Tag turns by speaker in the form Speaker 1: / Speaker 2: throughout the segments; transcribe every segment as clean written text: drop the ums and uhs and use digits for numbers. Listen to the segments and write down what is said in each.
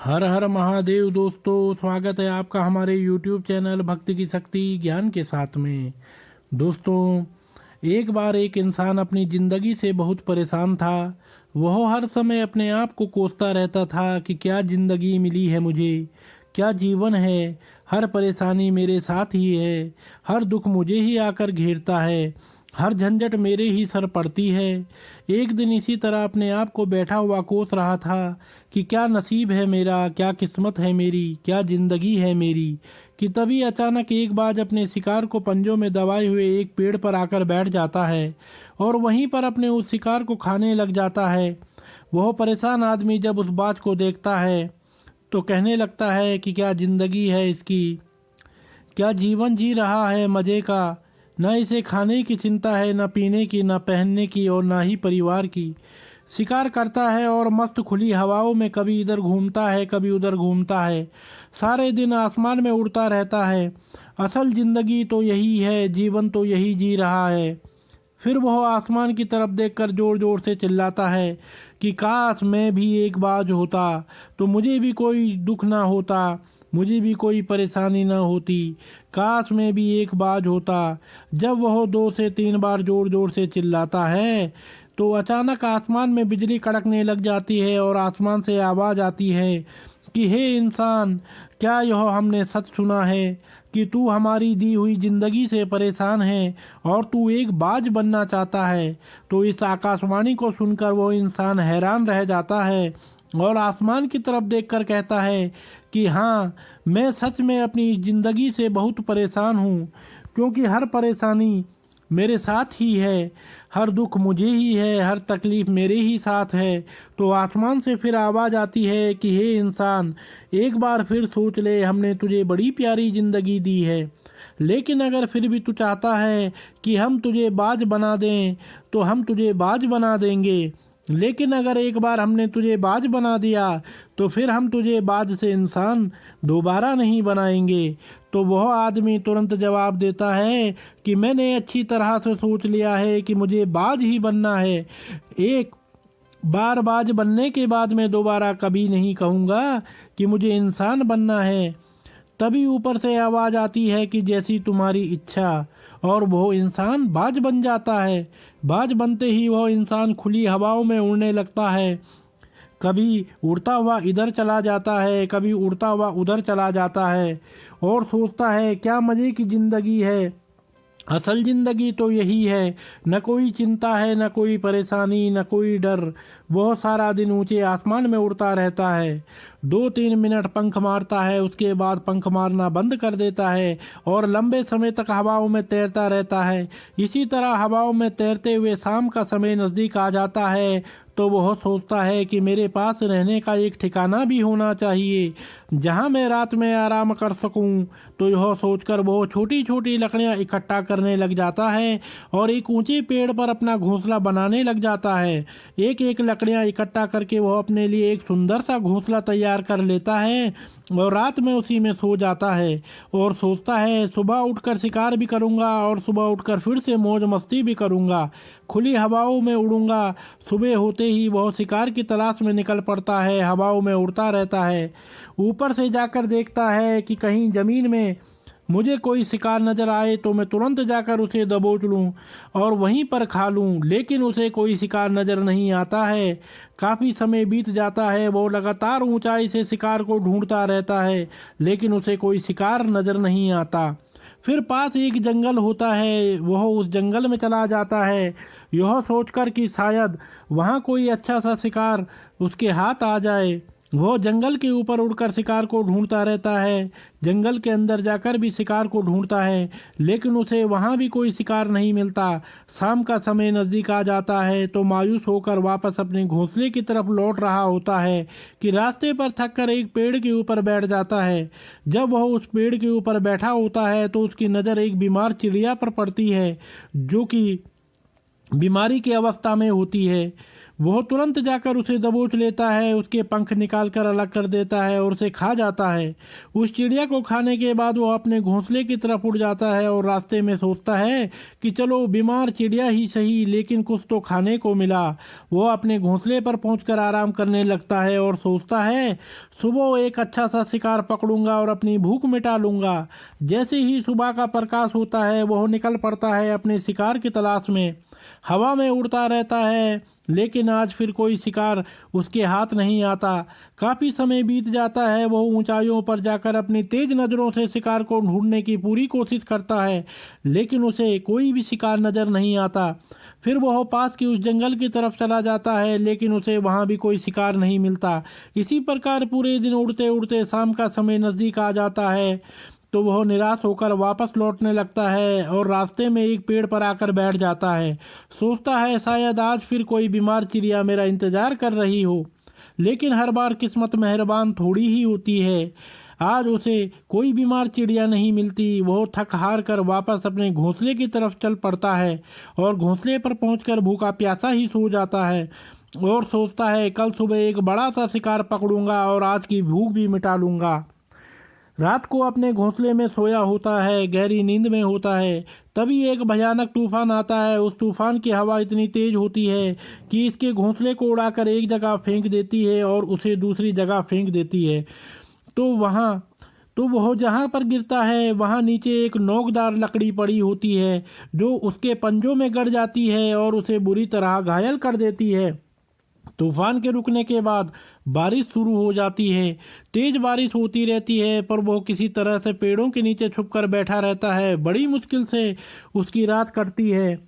Speaker 1: हर हर महादेव दोस्तों, स्वागत है आपका हमारे YouTube चैनल भक्ति की शक्ति ज्ञान के साथ में। दोस्तों, एक बार एक इंसान अपनी ज़िंदगी से बहुत परेशान था। वह हर समय अपने आप को कोसता रहता था कि क्या ज़िंदगी मिली है मुझे, क्या जीवन है। हर परेशानी मेरे साथ ही है, हर दुख मुझे ही आकर घेरता है, हर झंझट मेरे ही सर पड़ती है। एक दिन इसी तरह अपने आप को बैठा हुआ कोस रहा था कि क्या नसीब है मेरा, क्या किस्मत है मेरी, क्या ज़िंदगी है मेरी, कि तभी अचानक एक बाज अपने शिकार को पंजों में दबाए हुए एक पेड़ पर आकर बैठ जाता है और वहीं पर अपने उस शिकार को खाने लग जाता है। वह परेशान आदमी जब उस बाज को देखता है तो कहने लगता है कि क्या ज़िंदगी है इसकी, क्या जीवन जी रहा है मज़े का। न इसे खाने की चिंता है, न पीने की, न पहनने की और न ही परिवार की। शिकार करता है और मस्त खुली हवाओं में कभी इधर घूमता है, कभी उधर घूमता है। सारे दिन आसमान में उड़ता रहता है। असल जिंदगी तो यही है, जीवन तो यही जी रहा है। फिर वह आसमान की तरफ देखकर जोर जोर से चिल्लाता है कि काश मैं भी एक बाज होता तो मुझे भी कोई दुख ना होता, मुझे भी कोई परेशानी न होती। काश मैं भी एक बाज होता। जब वह 2 से 3 बार जोर जोर से चिल्लाता है तो अचानक आसमान में बिजली कड़कने लग जाती है और आसमान से आवाज़ आती है कि हे इंसान, क्या यह हमने सच सुना है कि तू हमारी दी हुई जिंदगी से परेशान है और तू एक बाज बनना चाहता है। तो इस आकाशवाणी को सुनकर वो इंसान हैरान रह जाता है और आसमान की तरफ देखकर कहता है कि हाँ, मैं सच में अपनी ज़िंदगी से बहुत परेशान हूँ, क्योंकि हर परेशानी मेरे साथ ही है, हर दुख मुझे ही है, हर तकलीफ़ मेरे ही साथ है। तो आसमान से फिर आवाज़ आती है कि हे इंसान, एक बार फिर सोच ले, हमने तुझे बड़ी प्यारी ज़िंदगी दी है, लेकिन अगर फिर भी तू चाहता है कि हम तुझे बाज बना दें तो हम तुझे बाज बना देंगे, लेकिन अगर एक बार हमने तुझे बाज बना दिया तो फिर हम तुझे बाज से इंसान दोबारा नहीं बनाएंगे। तो वह आदमी तुरंत जवाब देता है कि मैंने अच्छी तरह से सोच लिया है कि मुझे बाज ही बनना है। एक बार बाज बनने के बाद मैं दोबारा कभी नहीं कहूँगा कि मुझे इंसान बनना है। तभी ऊपर से आवाज़ आती है कि जैसी तुम्हारी इच्छा, और वो इंसान बाज बन जाता है। बाज बनते ही वह इंसान खुली हवाओं में उड़ने लगता है। कभी उड़ता हुआ इधर चला जाता है, कभी उड़ता हुआ उधर चला जाता है और सोचता है क्या मज़े की ज़िंदगी है। असल ज़िंदगी तो यही है, न कोई चिंता है, न कोई परेशानी, न कोई डर। वह सारा दिन ऊंचे आसमान में उड़ता रहता है। 2-3 मिनट पंख मारता है, उसके बाद पंख मारना बंद कर देता है और लंबे समय तक हवाओं में तैरता रहता है। इसी तरह हवाओं में तैरते हुए शाम का समय नज़दीक आ जाता है तो वह सोचता है कि मेरे पास रहने का एक ठिकाना भी होना चाहिए जहां मैं रात में आराम कर सकूं। तो यह सोचकर वह छोटी छोटी लकड़ियां इकट्ठा करने लग जाता है और एक ऊंचे पेड़ पर अपना घोंसला बनाने लग जाता है। एक एक लकड़ियां इकट्ठा करके वह अपने लिए एक सुंदर सा घोंसला तैयार कर लेता है और रात में उसी में सो जाता है और सोचता है सुबह उठकर शिकार भी करूंगा और सुबह उठकर फिर से मौज मस्ती भी करूंगा, खुली हवाओं में उड़ूंगा। सुबह होते ही वह शिकार की तलाश में निकल पड़ता है, हवाओं में उड़ता रहता है। ऊपर से जाकर देखता है कि कहीं ज़मीन में मुझे कोई शिकार नज़र आए तो मैं तुरंत जाकर उसे दबोच लूं और वहीं पर खा लूं, लेकिन उसे कोई शिकार नज़र नहीं आता है। काफ़ी समय बीत जाता है, वो लगातार ऊंचाई से शिकार को ढूंढता रहता है, लेकिन उसे कोई शिकार नज़र नहीं आता। फिर पास एक जंगल होता है, वह उस जंगल में चला जाता है, यह सोचकर कि शायद वहाँ कोई अच्छा सा शिकार उसके हाथ आ जाए। वह जंगल के ऊपर उड़कर शिकार को ढूंढता रहता है, जंगल के अंदर जाकर भी शिकार को ढूंढता है, लेकिन उसे वहाँ भी कोई शिकार नहीं मिलता। शाम का समय नज़दीक आ जाता है तो मायूस होकर वापस अपने घोंसले की तरफ लौट रहा होता है कि रास्ते पर थक कर एक पेड़ के ऊपर बैठ जाता है। जब वह उस पेड़ के ऊपर बैठा होता है तो उसकी नज़र एक बीमार चिड़िया पर पड़ती है जो कि बीमारी की अवस्था में होती है। वह तुरंत जाकर उसे दबोच लेता है, उसके पंख निकालकर अलग कर देता है और उसे खा जाता है। उस चिड़िया को खाने के बाद वह अपने घोंसले की तरफ उड़ जाता है और रास्ते में सोचता है कि चलो बीमार चिड़िया ही सही, लेकिन कुछ तो खाने को मिला। वह अपने घोंसले पर पहुंचकर आराम करने लगता है और सोचता है सुबह एक अच्छा सा शिकार पकड़ूंगा और अपनी भूख मिटा लूंगा। जैसे ही सुबह का प्रकाश होता है वह निकल पड़ता है अपने शिकार की तलाश में। हवा में उड़ता रहता है, लेकिन आज फिर कोई शिकार उसके हाथ नहीं आता। काफी समय बीत जाता है, वह ऊंचाइयों पर जाकर अपनी तेज नजरों से शिकार को ढूंढने की पूरी कोशिश करता है, लेकिन उसे कोई भी शिकार नजर नहीं आता। फिर वह पास की उस जंगल की तरफ चला जाता है, लेकिन उसे वहां भी कोई शिकार नहीं मिलता। इसी प्रकार पूरे दिन उड़ते उड़ते शाम का समय नजदीक आ जाता है, तो वह निराश होकर वापस लौटने लगता है और रास्ते में एक पेड़ पर आकर बैठ जाता है। सोचता है शायद आज फिर कोई बीमार चिड़िया मेरा इंतजार कर रही हो, लेकिन हर बार किस्मत मेहरबान थोड़ी ही होती है। आज उसे कोई बीमार चिड़िया नहीं मिलती। वह थक हार कर वापस अपने घोंसले की तरफ चल पड़ता है और घोंसले पर पहुंचकर भूखा प्यासा ही सो जाता है और सोचता है कल सुबह एक बड़ा सा शिकार पकड़ूंगा और आज की भूख भी मिटा लूंगा। रात को अपने घोंसले में सोया होता है, गहरी नींद में होता है। तभी एक भयानक तूफान आता है। उस तूफान की हवा इतनी तेज होती है कि इसके घोंसले को उड़ाकर एक जगह फेंक देती है और उसे दूसरी जगह फेंक देती है। तो वह जहाँ पर गिरता है वहाँ नीचे एक नोकदार लकड़ी पड़ी होती है, जो उसके पंजों में गड़ जाती है और उसे बुरी तरह घायल कर देती है। तूफान के रुकने के बाद बारिश शुरू हो जाती है। तेज बारिश होती रहती है, पर वो किसी तरह से पेड़ों के नीचे छुपकर बैठा रहता है। बड़ी मुश्किल से उसकी रात कटती है।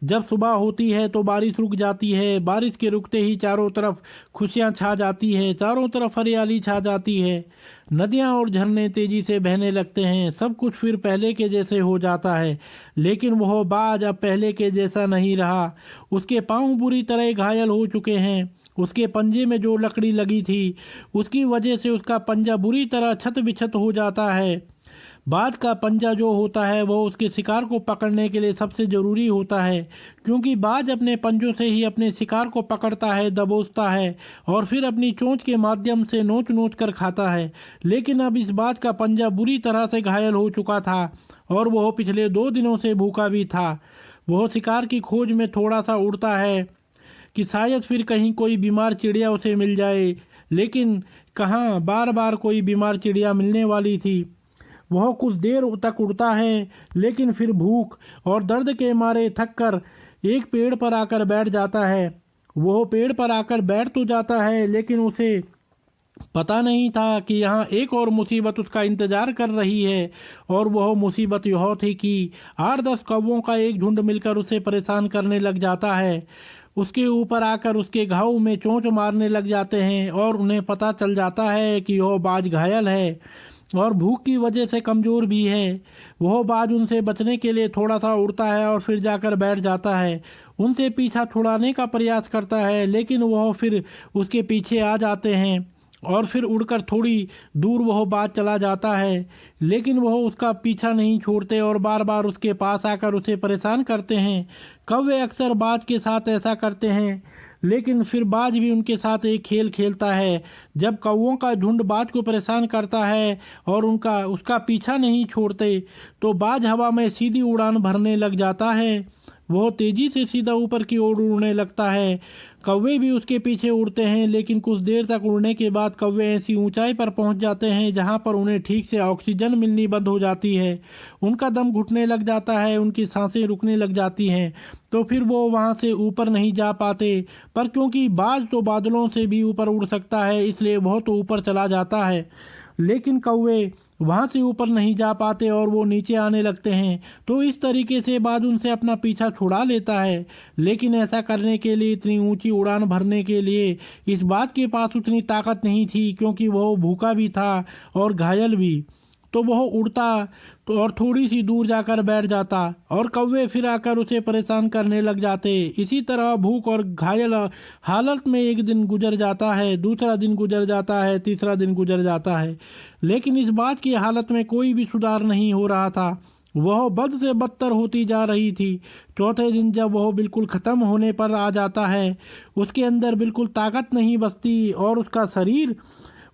Speaker 1: जब सुबह होती है तो बारिश रुक जाती है। बारिश के रुकते ही चारों तरफ खुशियां छा जाती है, चारों तरफ हरियाली छा जाती है। नदियां और झरने तेजी से बहने लगते हैं। सब कुछ फिर पहले के जैसे हो जाता है, लेकिन वह बाज अब पहले के जैसा नहीं रहा। उसके पांव बुरी तरह घायल हो चुके हैं। उसके पंजे में जो लकड़ी लगी थी, उसकी वजह से उसका पंजा बुरी तरह छत बिछत हो जाता है। बाज का पंजा जो होता है वो उसके शिकार को पकड़ने के लिए सबसे ज़रूरी होता है, क्योंकि बाज अपने पंजों से ही अपने शिकार को पकड़ता है, दबोचता है और फिर अपनी चोंच के माध्यम से नोच नोच कर खाता है। लेकिन अब इस बाज का पंजा बुरी तरह से घायल हो चुका था और वह पिछले 2 दिनों से भूखा भी था। वह शिकार की खोज में थोड़ा सा उड़ता है कि शायद फिर कहीं कोई बीमार चिड़िया उसे मिल जाए, लेकिन कहाँ बार बार कोई बीमार चिड़िया मिलने वाली थी। वह कुछ देर तक उड़ता है, लेकिन फिर भूख और दर्द के मारे थक कर एक पेड़ पर आकर बैठ जाता है। वह पेड़ पर आकर बैठ तो जाता है, लेकिन उसे पता नहीं था कि यहाँ एक और मुसीबत उसका इंतजार कर रही है। और वह मुसीबत यह थी कि 8-10 कौवों का एक झुंड मिलकर उसे परेशान करने लग जाता है। उसके ऊपर आकर उसके घाव में चोंच मारने लग जाते हैं और उन्हें पता चल जाता है कि वह बाज घायल है और भूख की वजह से कमज़ोर भी है। वह बाज उनसे बचने के लिए थोड़ा सा उड़ता है और फिर जाकर बैठ जाता है। उनसे पीछा छुड़ाने का प्रयास करता है, लेकिन वह फिर उसके पीछे आ जाते हैं और फिर उड़कर थोड़ी दूर वह बाज चला जाता है, लेकिन वह उसका पीछा नहीं छोड़ते और बार बार उसके पास आकर उसे परेशान करते हैं। कौवे अक्सर बाज के साथ ऐसा करते हैं, लेकिन फिर बाज भी उनके साथ एक खेल खेलता है। जब कौवों का झुंड बाज को परेशान करता है और उसका पीछा नहीं छोड़ते, तो बाज हवा में सीधी उड़ान भरने लग जाता है। वह तेजी से सीधा ऊपर की ओर उड़ने लगता है। कौवे भी उसके पीछे उड़ते हैं, लेकिन कुछ देर तक उड़ने के बाद कौवे ऐसी ऊंचाई पर पहुंच जाते हैं जहां पर उन्हें ठीक से ऑक्सीजन मिलनी बंद हो जाती है। उनका दम घुटने लग जाता है, उनकी सांसें रुकने लग जाती हैं, तो फिर वो वहां से ऊपर नहीं जा पाते। पर क्योंकि बाज तो बादलों से भी ऊपर उड़ सकता है, इसलिए वह तो ऊपर चला जाता है, लेकिन कौवे वहां से ऊपर नहीं जा पाते और वो नीचे आने लगते हैं। तो इस तरीके से बाज उनसे अपना पीछा छुड़ा लेता है, लेकिन ऐसा करने के लिए, इतनी ऊंची उड़ान भरने के लिए इस बाज के पास उतनी ताकत नहीं थी, क्योंकि वह भूखा भी था और घायल भी। तो वह उड़ता तो और थोड़ी सी दूर जाकर बैठ जाता और कौवे फिर आकर उसे परेशान करने लग जाते। इसी तरह भूख और घायल हालत में एक दिन गुजर जाता है, दूसरा दिन गुजर जाता है, तीसरा दिन गुजर जाता है, लेकिन इस बात की हालत में कोई भी सुधार नहीं हो रहा था। वह बद से बदतर होती जा रही थी। चौथे दिन जब वह बिल्कुल ख़त्म होने पर आ जाता है, उसके अंदर बिल्कुल ताकत नहीं बचती और उसका शरीर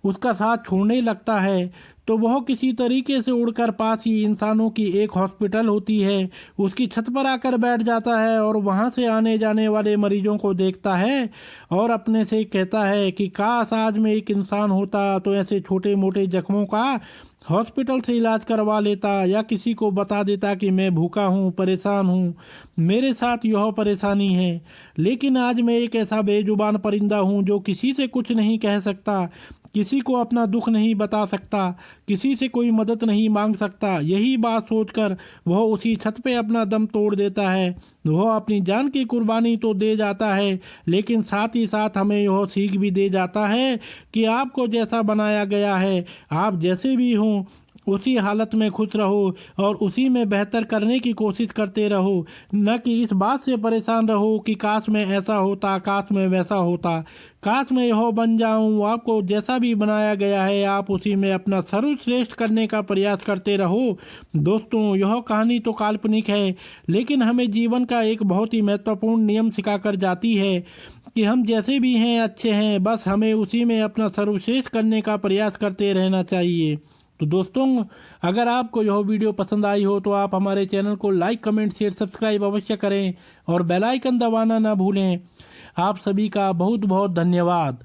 Speaker 1: उसका साथ छोड़ने लगता है, तो वह किसी तरीके से उड़कर पास ही इंसानों की एक हॉस्पिटल होती है, उसकी छत पर आकर बैठ जाता है और वहां से आने जाने वाले मरीजों को देखता है और अपने से कहता है कि काश आज मैं एक इंसान होता तो ऐसे छोटे मोटे जख्मों का हॉस्पिटल से इलाज करवा लेता, या किसी को बता देता कि मैं भूखा हूँ, परेशान हूँ, मेरे साथ यह परेशानी है। लेकिन आज मैं एक ऐसा बेजुबान परिंदा हूँ जो किसी से कुछ नहीं कह सकता, किसी को अपना दुख नहीं बता सकता, किसी से कोई मदद नहीं मांग सकता। यही बात सोचकर वह उसी छत पे अपना दम तोड़ देता है। वह अपनी जान की कुर्बानी तो दे जाता है, लेकिन साथ ही साथ हमें यह सीख भी दे जाता है कि आपको जैसा बनाया गया है, आप जैसे भी हों, उसी हालत में खुश रहो और उसी में बेहतर करने की कोशिश करते रहो, न कि इस बात से परेशान रहो कि काश मैं ऐसा होता, काश मैं वैसा होता, काश मैं यह बन जाऊं। आपको जैसा भी बनाया गया है आप उसी में अपना सर्वश्रेष्ठ करने का प्रयास करते रहो। दोस्तों, यह कहानी तो काल्पनिक है, लेकिन हमें जीवन का एक बहुत ही महत्वपूर्ण नियम सिखा कर जाती है कि हम जैसे भी हैं अच्छे हैं, बस हमें उसी में अपना सर्वश्रेष्ठ करने का प्रयास करते रहना चाहिए। तो दोस्तों, अगर आपको यह वीडियो पसंद आई हो तो आप हमारे चैनल को लाइक, कमेंट, शेयर, सब्सक्राइब अवश्य करें और बेल आइकन दबाना ना भूलें। आप सभी का बहुत बहुत धन्यवाद।